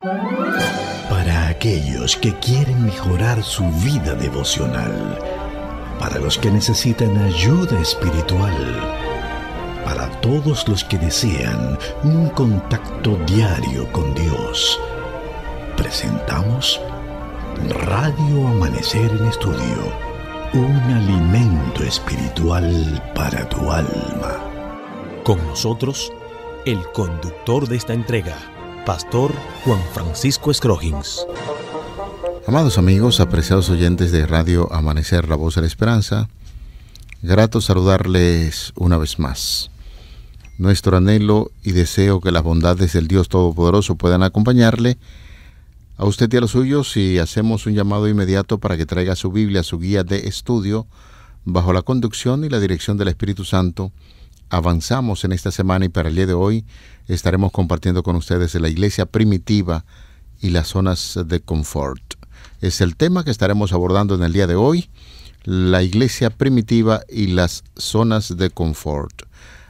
Para aquellos que quieren mejorar su vida devocional, para los que necesitan ayuda espiritual, para todos los que desean un contacto diario con Dios, presentamos Radio Amanecer en Estudio, un alimento espiritual para tu alma. Con nosotros, el conductor de esta entrega, Pastor Juan Francisco Scroggins. Amados amigos, apreciados oyentes de Radio Amanecer, la voz de la esperanza, grato saludarles una vez más. Nuestro anhelo y deseo que las bondades del Dios Todopoderoso puedan acompañarle a usted y a los suyos, y hacemos un llamado inmediato para que traiga su Biblia, su guía de estudio, bajo la conducción y la dirección del Espíritu Santo. Avanzamos en esta semana y para el día de hoy estaremos compartiendo con ustedes la iglesia primitiva y las zonas de confort. Es el tema que estaremos abordando en el día de hoy, la iglesia primitiva y las zonas de confort.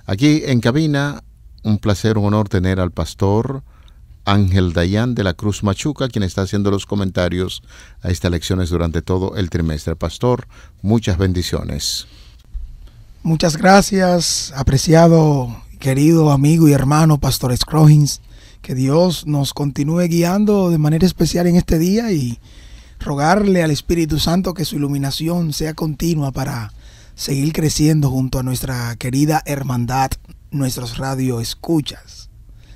Aquí en cabina, un placer, un honor tener al pastor Ángel Dayan de la Cruz Machuca, quien está haciendo los comentarios a estas lecciones durante todo el trimestre. Pastor, muchas bendiciones. Muchas gracias, apreciado, querido amigo y hermano Pastor Scroggins. Que Dios nos continúe guiando de manera especial en este día y rogarle al Espíritu Santo que su iluminación sea continua para seguir creciendo junto a nuestra querida hermandad, nuestros radioescuchas.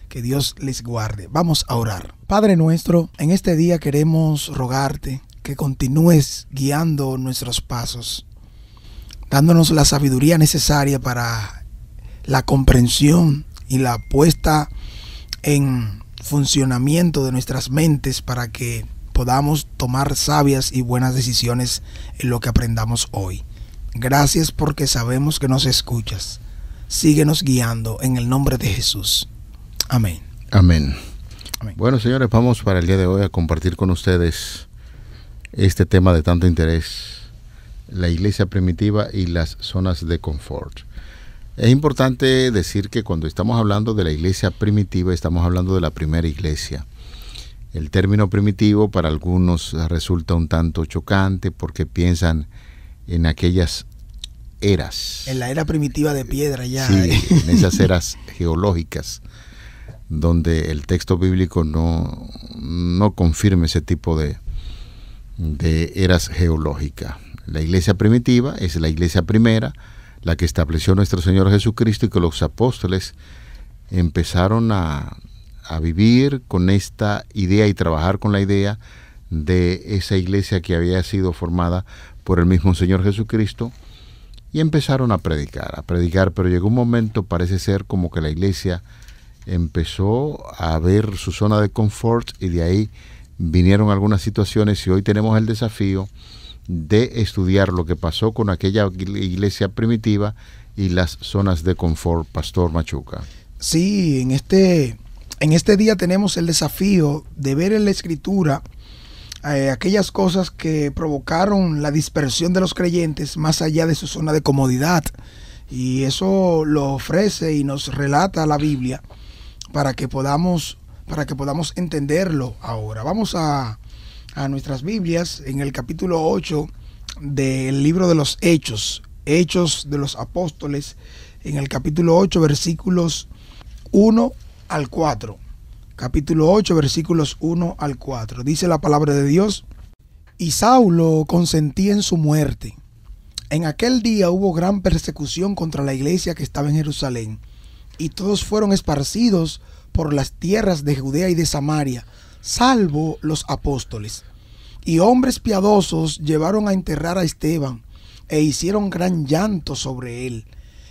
Que Dios les guarde. Vamos a orar. Padre nuestro, en este día queremos rogarte que continúes guiando nuestros pasos, dándonos la sabiduría necesaria para la comprensión y la puesta en funcionamiento de nuestras mentes para que podamos tomar sabias y buenas decisiones en lo que aprendamos hoy. Gracias porque sabemos que nos escuchas. Síguenos guiando en el nombre de Jesús. Amén. Amén. Amén. Bueno, señores, vamos para el día de hoy a compartir con ustedes este tema de tanto interés, la iglesia primitiva y las zonas de confort. Es importante decir que cuando estamos hablando de la iglesia primitiva, estamos hablando de la primera iglesia. El término primitivo para algunos resulta un tanto chocante porque piensan en aquellas eras. En la era primitiva de piedra ya. Sí, en esas eras geológicas, donde el texto bíblico no confirma ese tipo de eras geológicas. La iglesia primitiva es la iglesia primera, la que estableció nuestro Señor Jesucristo, y que los apóstoles empezaron a vivir con esta idea y trabajar con la idea de esa iglesia que había sido formada por el mismo Señor Jesucristo, y empezaron a predicar, pero llegó un momento, parece ser como que la iglesia empezó a ver su zona de confort, y de ahí vinieron algunas situaciones, y hoy tenemos el desafío de estudiar lo que pasó con aquella iglesia primitiva y las zonas de confort, Pastor Machuca. Sí, en este día tenemos el desafío de ver en la Escritura aquellas cosas que provocaron la dispersión de los creyentes más allá de su zona de comodidad, y eso lo ofrece y nos relata la Biblia para que podamos entenderlo ahora. Vamos a nuestras Biblias en el capítulo 8 del libro de los Hechos de los Apóstoles, en el capítulo 8 versículos 1 al 4. Capítulo 8 versículos 1 al 4. Dice la palabra de Dios: y Saulo consentía en su muerte. En aquel día hubo gran persecución contra la iglesia que estaba en Jerusalén, y todos fueron esparcidos por las tierras de Judea y de Samaria, salvo los apóstoles. Y hombres piadosos llevaron a enterrar a Esteban, e hicieron gran llanto sobre él.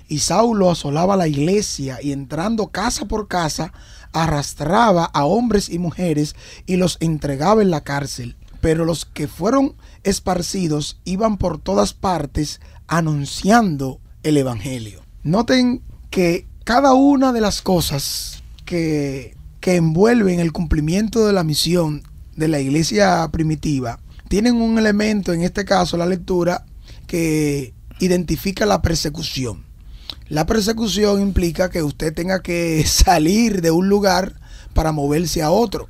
Y Saulo asolaba la iglesia, y entrando casa por casa, arrastraba a hombres y mujeres, y los entregaba en la cárcel. Pero los que fueron esparcidos iban por todas partes anunciando el evangelio. Noten que cada una de las cosas que envuelven el cumplimiento de la misión de la iglesia primitiva tienen un elemento, en este caso la lectura, que identifica la persecución. La persecución implica que usted tenga que salir de un lugar para moverse a otro.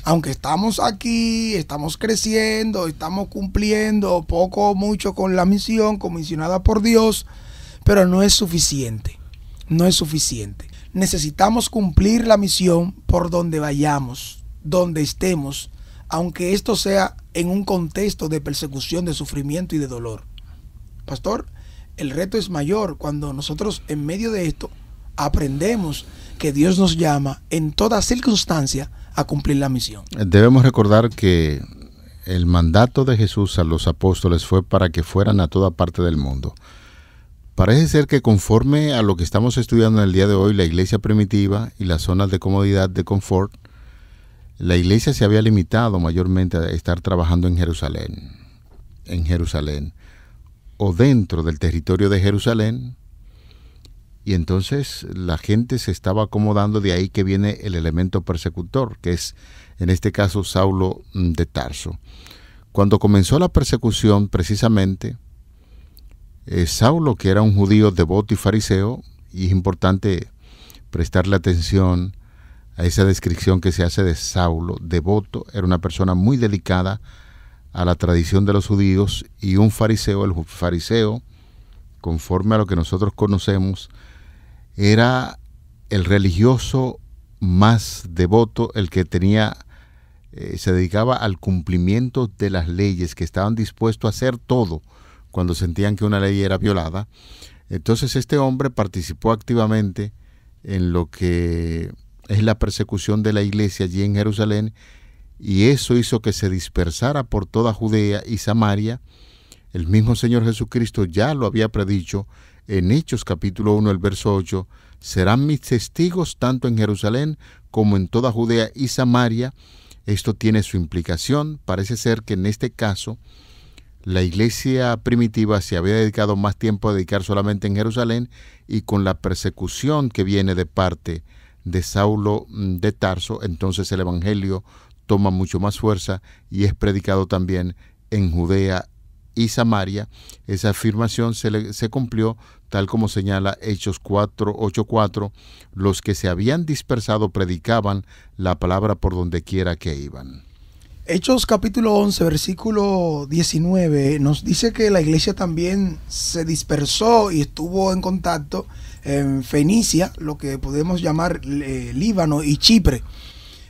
aunque estamos aquí, estamos creciendo, estamos cumpliendo poco o mucho con la misión comisionada por Dios, pero no es suficiente, no es suficiente. Necesitamos cumplir la misión por donde vayamos, donde estemos, aunque esto sea en un contexto de persecución, de sufrimiento y de dolor. Pastor, el reto es mayor cuando nosotros en medio de esto aprendemos que Dios nos llama en toda circunstancia a cumplir la misión. Debemos recordar que el mandato de Jesús a los apóstoles fue para que fueran a toda parte del mundo. Parece ser que conforme a lo que estamos estudiando en el día de hoy, la iglesia primitiva y las zonas de comodidad, de confort, la iglesia se había limitado mayormente a estar trabajando en Jerusalén, o dentro del territorio de Jerusalén, y entonces la gente se estaba acomodando. De ahí que viene el elemento persecutor, que es en este caso Saulo de Tarso. Cuando comenzó la persecución, precisamente, Saulo, que era un judío devoto y fariseo, y es importante prestarle atención a esa descripción que se hace de Saulo, devoto, era una persona muy delicada a la tradición de los judíos, y un fariseo, el fariseo, conforme a lo que nosotros conocemos, era el religioso más devoto, el que tenía, se dedicaba al cumplimiento de las leyes, que estaban dispuestos a hacer todo cuando sentían que una ley era violada. Entonces este hombre participó activamente en lo que es la persecución de la iglesia allí en Jerusalén, y eso hizo que se dispersara por toda Judea y Samaria. El mismo Señor Jesucristo ya lo había predicho en Hechos capítulo 1, el verso 8, serán mis testigos tanto en Jerusalén como en toda Judea y Samaria. Esto tiene su implicación. Parece ser que en este caso la iglesia primitiva se había dedicado más tiempo a dedicar solamente en Jerusalén, y con la persecución que viene de parte de Saulo de Tarso, entonces el evangelio toma mucho más fuerza y es predicado también en Judea y Samaria. Esa afirmación se cumplió tal como señala Hechos 8:4, los que se habían dispersado predicaban la palabra por donde quiera que iban. Hechos capítulo 11, versículo 19, nos dice que la iglesia también se dispersó y estuvo en contacto en Fenicia, lo que podemos llamar Líbano y Chipre.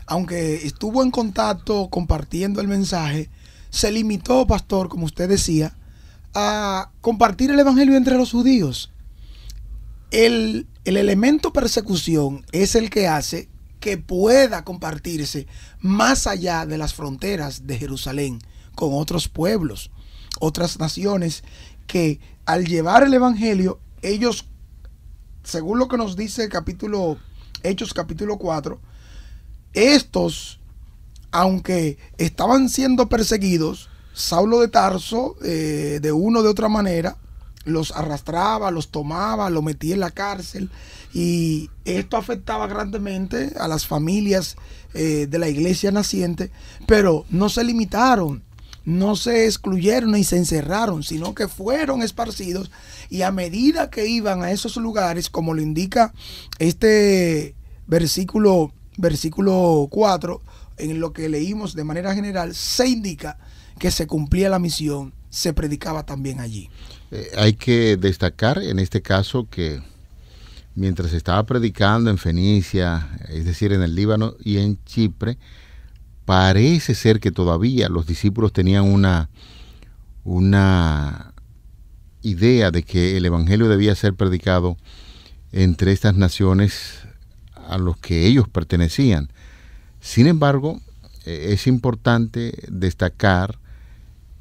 Aunque estuvo en contacto compartiendo el mensaje, se limitó, pastor, como usted decía, a compartir el evangelio entre los judíos. El elemento persecución es el que hace que pueda compartirse más allá de las fronteras de Jerusalén, con otros pueblos, otras naciones, que al llevar el evangelio, ellos, según lo que nos dice Hechos capítulo 4, estos, aunque estaban siendo perseguidos, Saulo de Tarso, de una o de otra manera, los arrastraba, los tomaba, los metía en la cárcel, y esto afectaba grandemente a las familias de la iglesia naciente, pero no se limitaron, no se excluyeron ni se encerraron, sino que fueron esparcidos, y a medida que iban a esos lugares, como lo indica este versículo 4, en lo que leímos de manera general, se indica que se cumplía la misión, se predicaba también allí. Hay que destacar en este caso que mientras estaba predicando en Fenicia, es decir, en el Líbano y en Chipre, parece ser que todavía los discípulos tenían una idea de que el evangelio debía ser predicado entre estas naciones a los que ellos pertenecían. Sin embargo, es importante destacar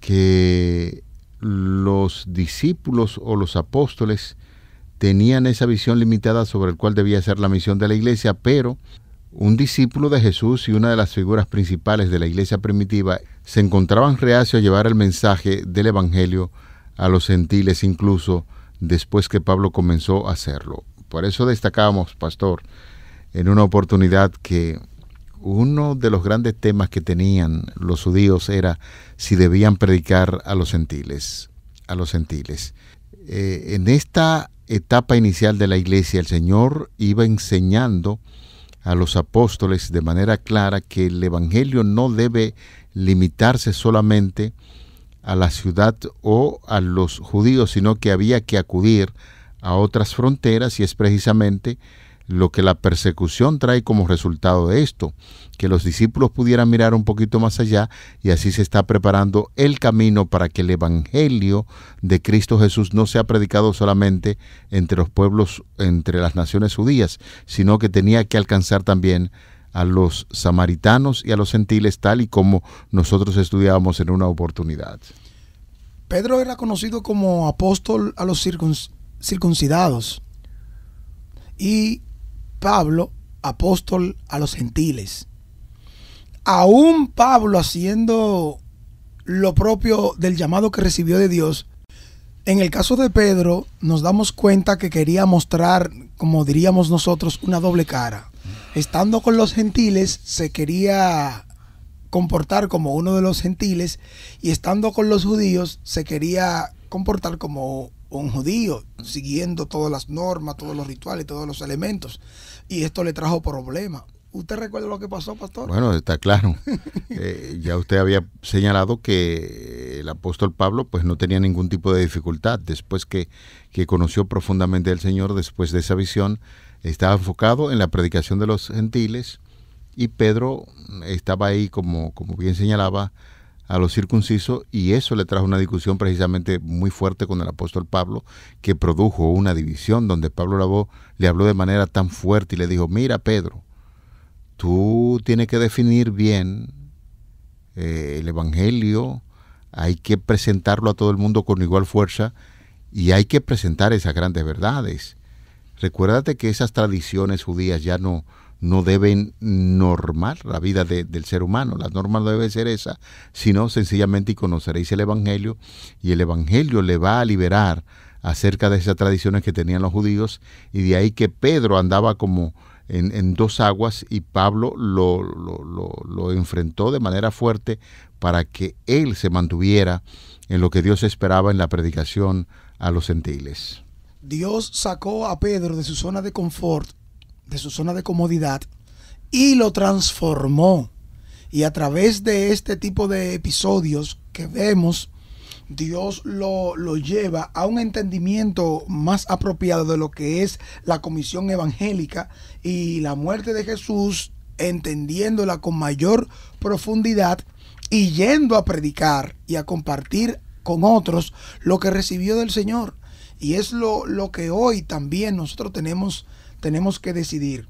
que los discípulos o los apóstoles tenían esa visión limitada sobre el cual debía ser la misión de la iglesia, pero un discípulo de Jesús y una de las figuras principales de la iglesia primitiva se encontraban reacios a llevar el mensaje del evangelio a los gentiles, incluso después que Pablo comenzó a hacerlo. Por eso destacábamos, pastor, en una oportunidad, que uno de los grandes temas que tenían los judíos era si debían predicar a los gentiles. En esta etapa inicial de la iglesia, el Señor iba enseñando a los apóstoles de manera clara que el evangelio no debe limitarse solamente a la ciudad o a los judíos, sino que había que acudir a otras fronteras, y es precisamente lo que la persecución trae como resultado de esto, que los discípulos pudieran mirar un poquito más allá, y así se está preparando el camino para que el evangelio de Cristo Jesús no sea predicado solamente entre los pueblos, entre las naciones judías, sino que tenía que alcanzar también a los samaritanos y a los gentiles, tal y como nosotros estudiábamos en una oportunidad. Pedro era conocido como apóstol a los circuncidados y Pablo apóstol a los gentiles. Aún Pablo, haciendo lo propio del llamado que recibió de Dios, en el caso de Pedro nos damos cuenta que quería mostrar, como diríamos nosotros, una doble cara. Estando con los gentiles se quería comportar como uno de los gentiles, y estando con los judíos se quería comportar como un judío, siguiendo todas las normas, todos los rituales, todos los elementos, y esto le trajo problemas. ¿Usted recuerda lo que pasó, pastor? Bueno, está claro. Ya usted había señalado que el apóstol Pablo pues no tenía ningún tipo de dificultad después que conoció profundamente al Señor. Después de esa visión estaba enfocado en la predicación de los gentiles, y Pedro estaba ahí, como bien señalaba, a los circuncisos, y eso le trajo una discusión precisamente muy fuerte con el apóstol Pablo, que produjo una división donde Pablo le habló de manera tan fuerte y le dijo: mira, Pedro, tú tienes que definir bien el evangelio, hay que presentarlo a todo el mundo con igual fuerza, y hay que presentar esas grandes verdades. Recuérdate que esas tradiciones judías ya no deben normar la vida del ser humano. La norma no debe ser esa, sino sencillamente: y conoceréis el evangelio, y el evangelio le va a liberar acerca de esas tradiciones que tenían los judíos. Y de ahí que Pedro andaba como en dos aguas, y Pablo lo enfrentó de manera fuerte para que él se mantuviera en lo que Dios esperaba en la predicación a los gentiles. Dios sacó a Pedro de su zona de confort, de su zona de comodidad, y lo transformó. Y a través de este tipo de episodios que vemos, Dios lo lleva a un entendimiento más apropiado de lo que es la comisión evangélica y la muerte de Jesús, entendiéndola con mayor profundidad y yendo a predicar y a compartir con otros lo que recibió del Señor. Y es lo que hoy también nosotros tenemos que decidir.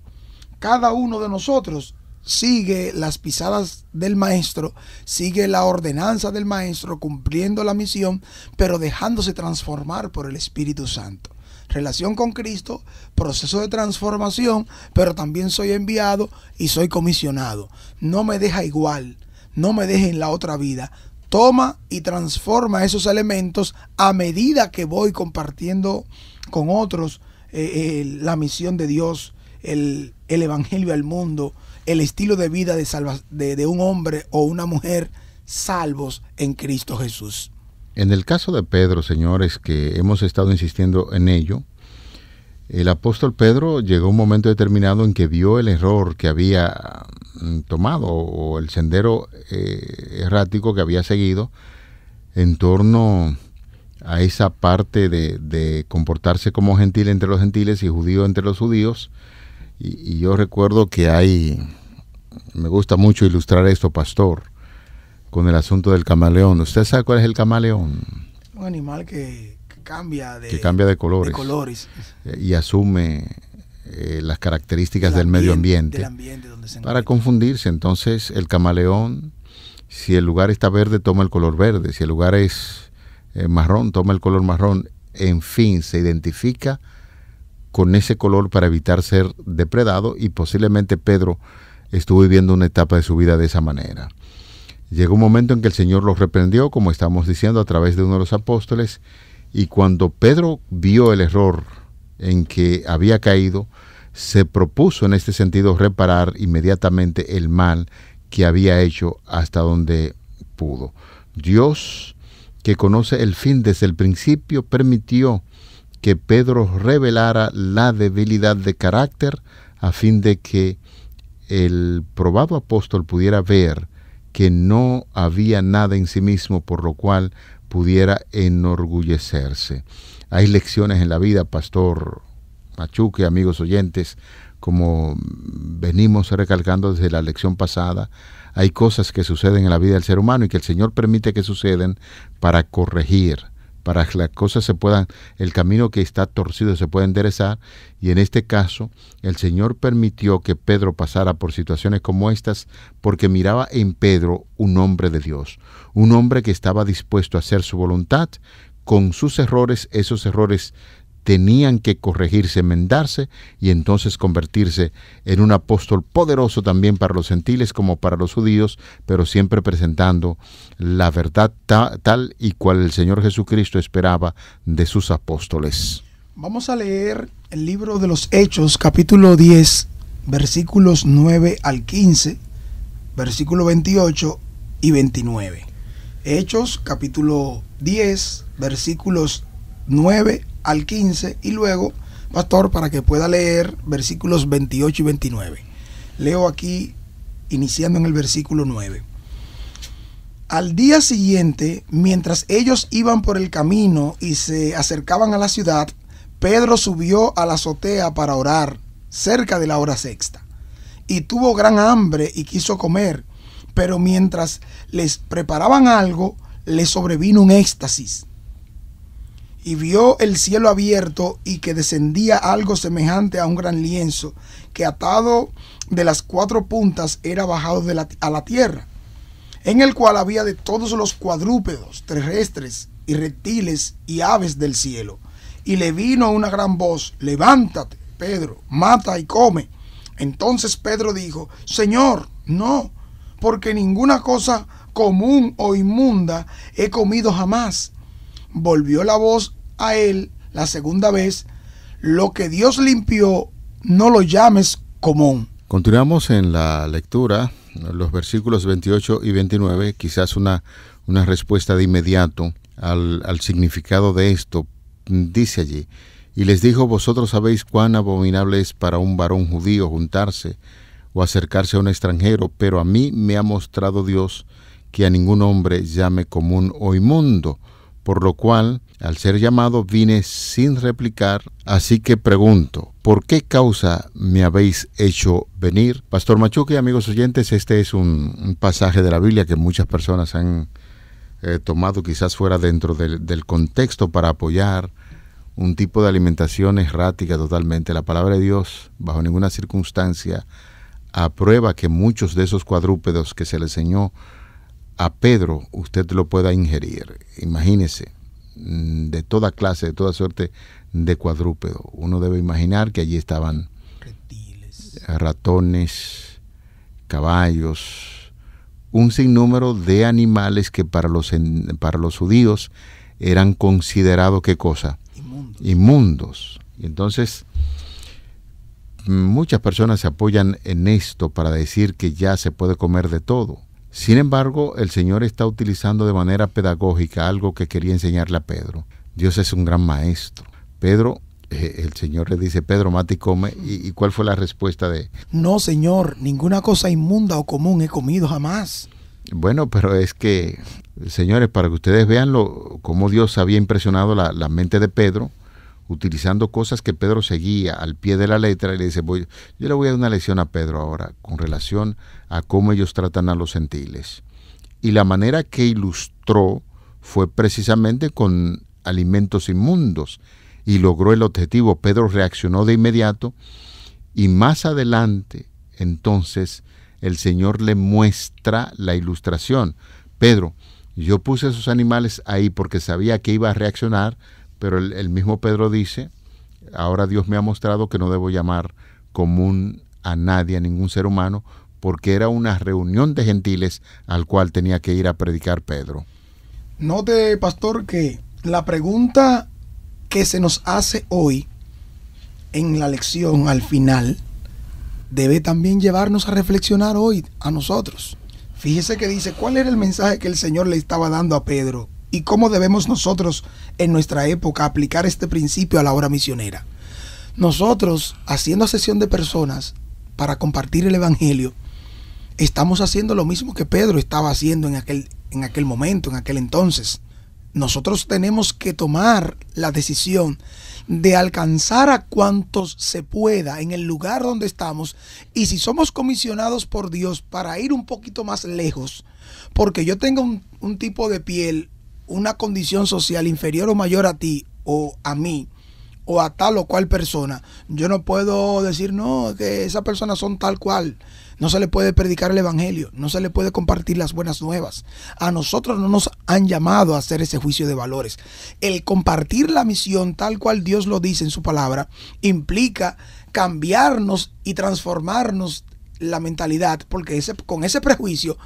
Cada uno de nosotros sigue las pisadas del maestro, sigue la ordenanza del maestro, cumpliendo la misión, pero dejándose transformar por el Espíritu Santo. Relación con Cristo, proceso de transformación, pero también soy enviado y soy comisionado. No me deja igual, no me deje en la otra vida. Toma y transforma esos elementos a medida que voy compartiendo con otros la misión de Dios, el evangelio al mundo, el estilo de vida de un hombre o una mujer salvos en Cristo Jesús. En el caso de Pedro, señores, que hemos estado insistiendo en ello, el apóstol Pedro llegó a un momento determinado en que vio el error que había tomado, o el sendero errático que había seguido en torno a esa parte de comportarse como gentil entre los gentiles y judío entre los judíos. Y yo recuerdo que me gusta mucho ilustrar esto, pastor, con el asunto del camaleón. ¿Usted sabe cuál es el camaleón? Un animal que cambia de colores y asume las características del medio ambiente, donde se para confundirse. Entonces el camaleón, si el lugar está verde, toma el color verde; si el lugar es marrón, toma el color marrón. En fin, se identifica con ese color para evitar ser depredado, y posiblemente Pedro estuvo viviendo una etapa de su vida de esa manera. Llegó un momento en que el Señor lo reprendió, como estamos diciendo, a través de uno de los apóstoles, y cuando Pedro vio el error en que había caído, se propuso en este sentido reparar inmediatamente el mal que había hecho hasta donde pudo. Dios, que conoce el fin desde el principio, permitió que Pedro revelara la debilidad de carácter a fin de que el probado apóstol pudiera ver que no había nada en sí mismo por lo cual pudiera enorgullecerse. Hay lecciones en la vida, Pastor Machuque, amigos oyentes, como venimos recalcando desde la lección pasada. Hay cosas que suceden en la vida del ser humano y que el Señor permite que suceden para corregir, para que las cosas se puedan, el camino que está torcido se pueda enderezar, y en este caso el Señor permitió que Pedro pasara por situaciones como estas porque miraba en Pedro un hombre de Dios, un hombre que estaba dispuesto a hacer su voluntad. Con sus errores, esos errores tenían que corregirse, enmendarse y entonces convertirse en un apóstol poderoso también para los gentiles como para los judíos, pero siempre presentando la verdad tal y cual el Señor Jesucristo esperaba de sus apóstoles. Vamos a leer el libro de los Hechos, capítulo 10, versículos 9 al 15, versículo 28 y 29. Hechos, capítulo 10, versículos 9 al 15, y luego, pastor, para que pueda leer versículos 28 y 29. Leo aquí, iniciando en el versículo 9. Al día siguiente, mientras ellos iban por el camino y se acercaban a la ciudad, Pedro subió a la azotea para orar, cerca de la hora sexta, y tuvo gran hambre y quiso comer, pero mientras les preparaban algo, le sobrevino un éxtasis. Y vio el cielo abierto y que descendía algo semejante a un gran lienzo, que atado de las 4 puntas era bajado a la tierra, en el cual había de todos los cuadrúpedos, terrestres y reptiles y aves del cielo. Y le vino una gran voz: levántate, Pedro, mata y come. Entonces Pedro dijo: Señor, no, porque ninguna cosa común o inmunda he comido jamás. Volvió la voz a él la segunda vez: lo que Dios limpió, no lo llames común. Continuamos en la lectura, los versículos 28 y 29, quizás una respuesta de inmediato al significado de esto. Dice allí: y les dijo: vosotros sabéis cuán abominable es para un varón judío juntarse o acercarse a un extranjero, pero a mí me ha mostrado Dios que a ningún hombre llame común o inmundo, por lo cual, al ser llamado, vine sin replicar. Así que pregunto: ¿por qué causa me habéis hecho venir? Pastor Machuque, amigos oyentes, este es un pasaje de la Biblia que muchas personas han tomado quizás fuera dentro del contexto para apoyar un tipo de alimentación errática totalmente. La palabra de Dios, bajo ninguna circunstancia, aprueba que muchos de esos cuadrúpedos que se le enseñó a Pedro, usted lo pueda ingerir. Imagínese, de toda clase, de toda suerte de cuadrúpedo. Uno debe imaginar que allí estaban reptiles, ratones, caballos, un sinnúmero de animales que para los judíos eran considerados, ¿qué cosa? Inmundos. Y entonces muchas personas se apoyan en esto para decir que ya se puede comer de todo. Sin embargo, el Señor está utilizando de manera pedagógica algo que quería enseñarle a Pedro. Dios es un gran maestro. Pedro, el Señor le dice: Pedro, mata y come. ¿Y cuál fue la respuesta de? No, Señor, ninguna cosa inmunda o común he comido jamás. Bueno, pero es que, señores, para que ustedes vean cómo Dios había impresionado la mente de Pedro, utilizando cosas que Pedro seguía al pie de la letra, y le dice: yo le voy a dar una lección a Pedro ahora con relación a cómo ellos tratan a los gentiles. Y la manera que ilustró fue precisamente con alimentos inmundos, y logró el objetivo. Pedro reaccionó de inmediato, y más adelante, entonces, el Señor le muestra la ilustración. Pedro, yo puse esos animales ahí porque sabía que iba a reaccionar, pero el mismo Pedro dice: ahora Dios me ha mostrado que no debo llamar común a nadie, a ningún ser humano, porque era una reunión de gentiles al cual tenía que ir a predicar Pedro. Note, pastor, que la pregunta que se nos hace hoy en la lección al final debe también llevarnos a reflexionar hoy a nosotros. Fíjese que dice: ¿cuál era el mensaje que el Señor le estaba dando a Pedro? ¿Y cómo debemos nosotros en nuestra época aplicar este principio a la obra misionera? Nosotros, haciendo sesión de personas, para compartir el evangelio, estamos haciendo lo mismo que Pedro estaba haciendo en aquel momento, en aquel entonces. Nosotros tenemos que tomar la decisión de alcanzar a cuantos se pueda en el lugar donde estamos, y si somos comisionados por Dios para ir un poquito más lejos, porque yo tenga un tipo de piel, una condición social inferior o mayor a ti o a mí o a tal o cual persona, yo no puedo decir no, que esas personas son tal cual. No se le puede predicar el evangelio, no se le puede compartir las buenas nuevas. A nosotros no nos han llamado a hacer ese juicio de valores. El compartir la misión tal cual Dios lo dice en su palabra implica cambiarnos y transformarnos la mentalidad, porque con ese prejuicio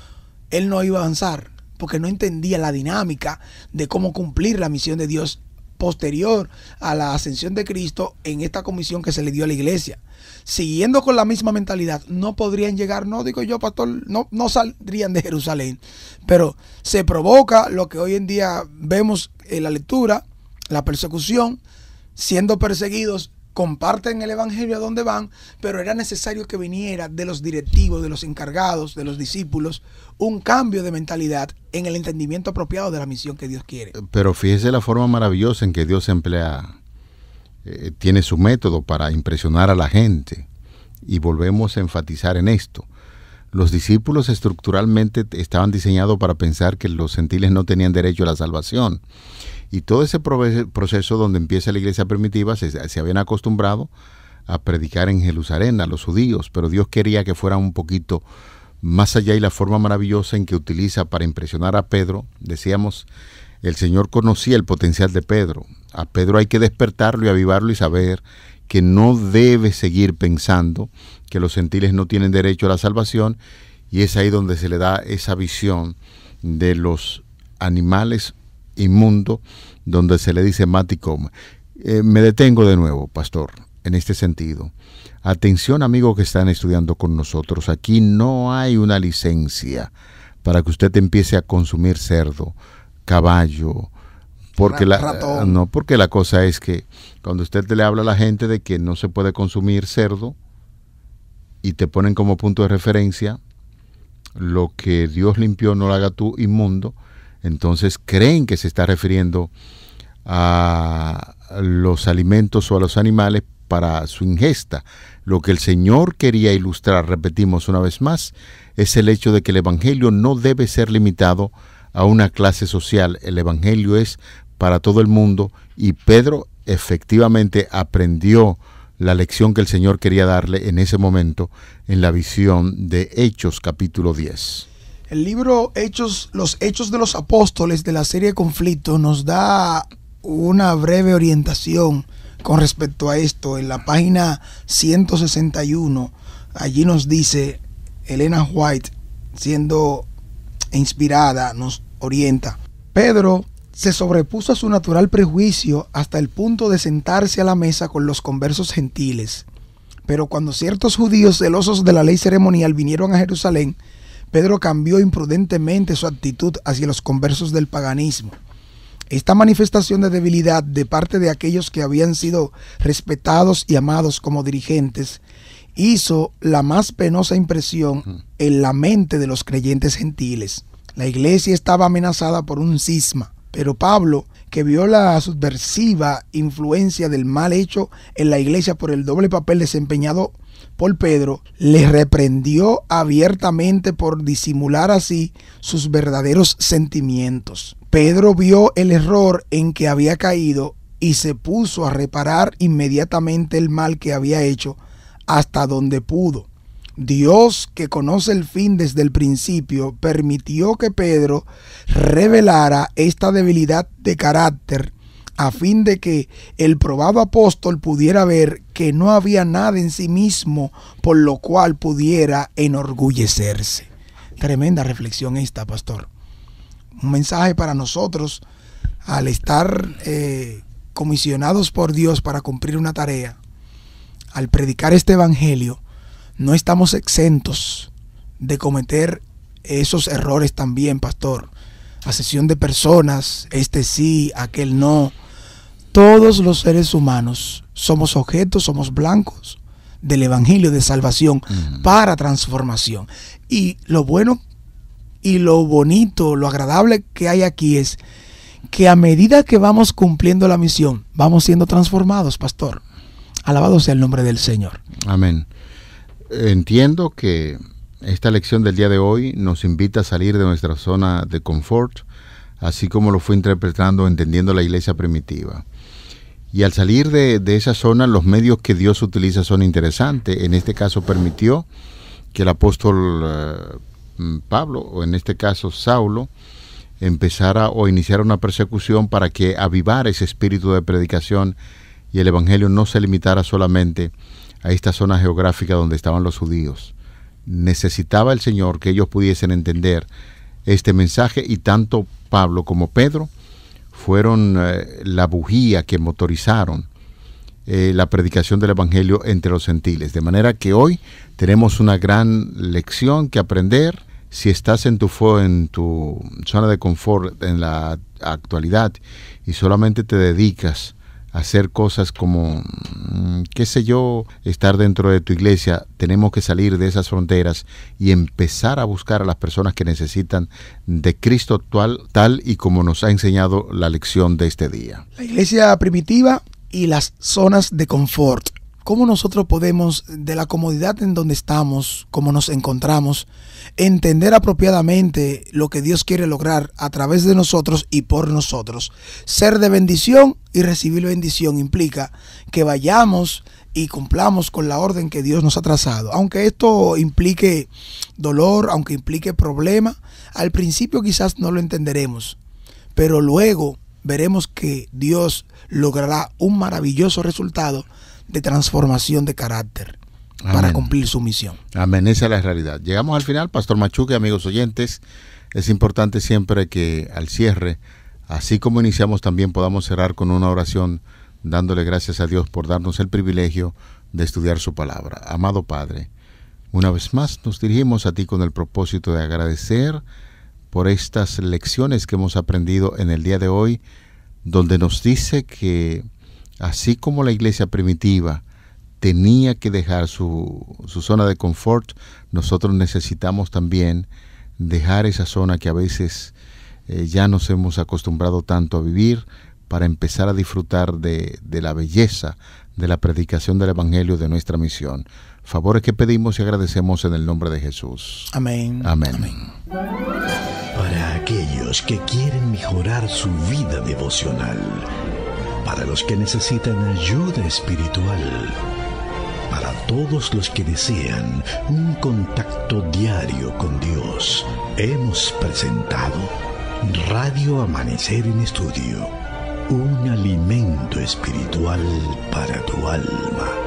él no iba a avanzar, porque no entendía la dinámica de cómo cumplir la misión de Dios posterior a la ascensión de Cristo en esta comisión que se le dio a la iglesia. Siguiendo con la misma mentalidad, no podrían llegar, no digo yo, pastor, no saldrían de Jerusalén, pero se provoca lo que hoy en día vemos en la lectura, la persecución, siendo perseguidos, comparten el evangelio a donde van, pero era necesario que viniera de los directivos, de los encargados, de los discípulos, un cambio de mentalidad en el entendimiento apropiado de la misión que Dios quiere. Pero fíjese la forma maravillosa en que Dios emplea, tiene su método para impresionar a la gente, y volvemos a enfatizar en esto. Los discípulos estructuralmente estaban diseñados para pensar que los gentiles no tenían derecho a la salvación. Y todo ese proceso donde empieza la iglesia primitiva se habían acostumbrado a predicar en Jerusalén a los judíos, pero Dios quería que fuera un poquito más allá, y la forma maravillosa en que utiliza para impresionar a Pedro, decíamos, el Señor conocía el potencial de Pedro. A Pedro hay que despertarlo y avivarlo y saber que no debe seguir pensando que los gentiles no tienen derecho a la salvación, y es ahí donde se le da esa visión de los animales inmundo, donde se le dice mata y come. Me detengo de nuevo, pastor, en este sentido. Atención, amigos que están estudiando con nosotros, aquí no hay una licencia para que usted empiece a consumir cerdo, caballo, porque porque la cosa es que cuando usted le habla a la gente de que no se puede consumir cerdo y te ponen como punto de referencia lo que Dios limpió, no lo haga tú inmundo, entonces creen que se está refiriendo a los alimentos o a los animales para su ingesta. Lo que el Señor quería ilustrar, repetimos una vez más, es el hecho de que el evangelio no debe ser limitado a una clase social. El evangelio es para todo el mundo, y Pedro efectivamente aprendió la lección que el Señor quería darle en ese momento en la visión de Hechos capítulo 10. El libro Los Hechos de los Apóstoles, de la serie Conflicto, nos da una breve orientación con respecto a esto. En la página 161, allí nos dice Elena White, siendo inspirada, nos orienta: Pedro se sobrepuso a su natural prejuicio hasta el punto de sentarse a la mesa con los conversos gentiles. Pero cuando ciertos judíos celosos de la ley ceremonial vinieron a Jerusalén, Pedro cambió imprudentemente su actitud hacia los conversos del paganismo. Esta manifestación de debilidad de parte de aquellos que habían sido respetados y amados como dirigentes hizo la más penosa impresión en la mente de los creyentes gentiles. La iglesia estaba amenazada por un cisma, pero Pablo, que vio la subversiva influencia del mal hecho en la iglesia por el doble papel desempeñado por Pedro, le reprendió abiertamente por disimular así sus verdaderos sentimientos. Pedro vio el error en que había caído y se puso a reparar inmediatamente el mal que había hecho hasta donde pudo. Dios, que conoce el fin desde el principio, permitió que Pedro revelara esta debilidad de carácter a fin de que el probado apóstol pudiera ver que no había nada en sí mismo por lo cual pudiera enorgullecerse. Tremenda reflexión esta, pastor. Un mensaje para nosotros al estar comisionados por Dios para cumplir una tarea. Al predicar este evangelio, no estamos exentos de cometer esos errores también, pastor. Asesión de personas, este sí, aquel no. Todos los seres humanos somos objetos, somos blancos del Evangelio de salvación para transformación. Y lo bueno y lo bonito, lo agradable que hay aquí es que a medida que vamos cumpliendo la misión, vamos siendo transformados, pastor. Alabado sea el nombre del Señor. Amén. Entiendo que esta lección del día de hoy nos invita a salir de nuestra zona de confort, así como lo fue interpretando, entendiendo la iglesia primitiva. Y al salir de esa zona, los medios que Dios utiliza son interesantes. En este caso permitió que el apóstol Pablo, o en este caso Saulo, empezara o iniciara una persecución para que avivara ese espíritu de predicación y el evangelio no se limitara solamente a esta zona geográfica donde estaban los judíos. Necesitaba el Señor que ellos pudiesen entender este mensaje, y tanto Pablo como Pedro fueron la bujía que motorizaron la predicación del evangelio entre los gentiles. De manera que hoy tenemos una gran lección que aprender. Si estás en tu zona de confort en la actualidad y solamente te dedicas a hacer cosas como, estar dentro de tu iglesia, tenemos que salir de esas fronteras y empezar a buscar a las personas que necesitan de Cristo actual, tal y como nos ha enseñado la lección de este día. La iglesia primitiva y las zonas de confort. ¿Cómo nosotros podemos, de la comodidad en donde estamos, como nos encontramos, entender apropiadamente lo que Dios quiere lograr a través de nosotros y por nosotros? Ser de bendición y recibir bendición implica que vayamos y cumplamos con la orden que Dios nos ha trazado. Aunque esto implique dolor, aunque implique problema, al principio quizás no lo entenderemos, pero luego veremos que Dios logrará un maravilloso resultado de transformación de carácter. Amén. Para cumplir su misión. Amén, esa es la realidad. Llegamos al final, Pastor Machuque, amigos oyentes. Es importante siempre que al cierre, así como iniciamos, también podamos cerrar con una oración, dándole gracias a Dios por darnos el privilegio de estudiar su palabra. Amado Padre, una vez más nos dirigimos a ti con el propósito de agradecer por estas lecciones que hemos aprendido en el día de hoy, donde nos dice que así como la iglesia primitiva tenía que dejar su zona de confort, nosotros necesitamos también dejar esa zona que a veces ya nos hemos acostumbrado tanto a vivir, para empezar a disfrutar de la belleza de la predicación del evangelio, de nuestra misión. Favores que pedimos y agradecemos en el nombre de Jesús. Amén. Amén. Amén. Para aquellos que quieren mejorar su vida devocional, para los que necesitan ayuda espiritual, para todos los que desean un contacto diario con Dios, hemos presentado Radio Amanecer en Estudio, un alimento espiritual para tu alma.